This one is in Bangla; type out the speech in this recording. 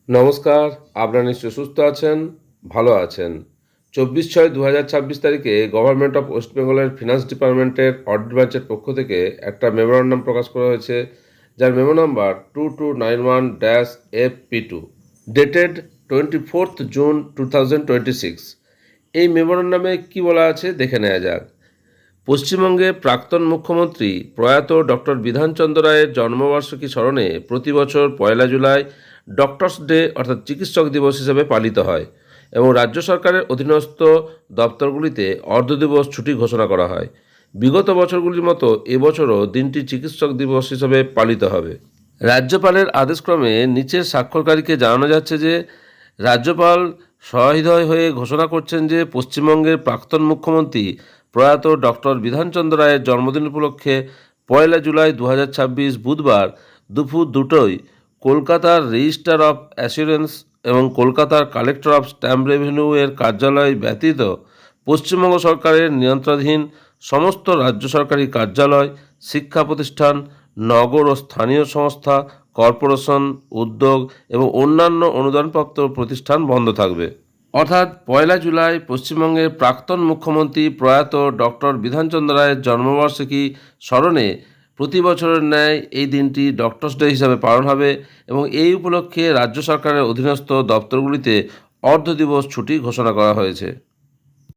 নমস্কার, আপনারা নিশ্চয়ই সুস্থ আছেন, ভালো আছেন। 24/6/2026 তারিখে গভর্নমেন্ট অফ ওয়েস্ট বেঙ্গলের ফিনান্স ডিপার্টমেন্টের অডিট ব্রাঞ্চের পক্ষ থেকে একটা মেমোরান্ডাম প্রকাশ করা হয়েছে, যার memo number 2291-FP2, dated 24 June 2026। এই মেমোরান্ডামে কি বলা আছে দেখে নেওয়া যাক। পশ্চিমবঙ্গে প্রাক্তন মুখ্যমন্ত্রী প্রয়াত ডক্টর বিধানচন্দ্র রায়ের জন্মবার্ষিকী স্মরণে প্রতি বছর 1 জুলাই ডক্টরস ডে অর্থাৎ চিকিৎসক দিবস হিসেবে পালিত হয় এবং রাজ্য সরকারের অধীনস্থ দপ্তরগুলিতে অর্ধদিবস ছুটি ঘোষণা করা হয়। বিগত বছরগুলির মতো এবছরও দিনটি চিকিৎসক দিবস হিসেবে পালিত হবে। রাজ্যপালের আদেশক্রমে নিচের স্বাক্ষরকারীকে জানানো যাচ্ছে যে রাজ্যপাল সহৃদয় হয়ে ঘোষণা করছেন যে পশ্চিমবঙ্গের প্রাক্তন মুখ্যমন্ত্রী প্রয়াত ডক্টর বিধানচন্দ্র রায়ের জন্মদিন উপলক্ষে 1 জুলাই 2026 বুধবার দুপুর 2টোয় কলকাতার রেজিস্ট্রার অফ অ্যাসুরেন্স এবং কলকাতার কালেক্টর অফ স্ট্যাম্প রেভিনিউ এর কার্যালয় ব্যতীত পশ্চিমবঙ্গ সরকারের নিয়ন্ত্রণাধীন সমস্ত রাজ্য সরকারি কার্যালয়, শিক্ষা প্রতিষ্ঠান, নগর ও স্থানীয় সংস্থা, কর্পোরেশন, উদ্যোগ এবং অন্যান্য অনুদানপ্রাপ্ত প্রতিষ্ঠান বন্ধ থাকবে। অর্থাৎ 1 জুলাই পশ্চিমবঙ্গের প্রাক্তন মুখ্যমন্ত্রী প্রয়াত ডক্টর বিধানচন্দ্র রায়ের জন্মবার্ষিকী স্মরণে প্রতি বছরের ন্যায় এই দিনটি ডক্টরস ডে হিসাবে পালন হবে এবং এই উপলক্ষে রাজ্য সরকারের অধীনস্থ দপ্তরগুলিতে অর্ধদিবস ছুটি ঘোষণা করা হয়েছে।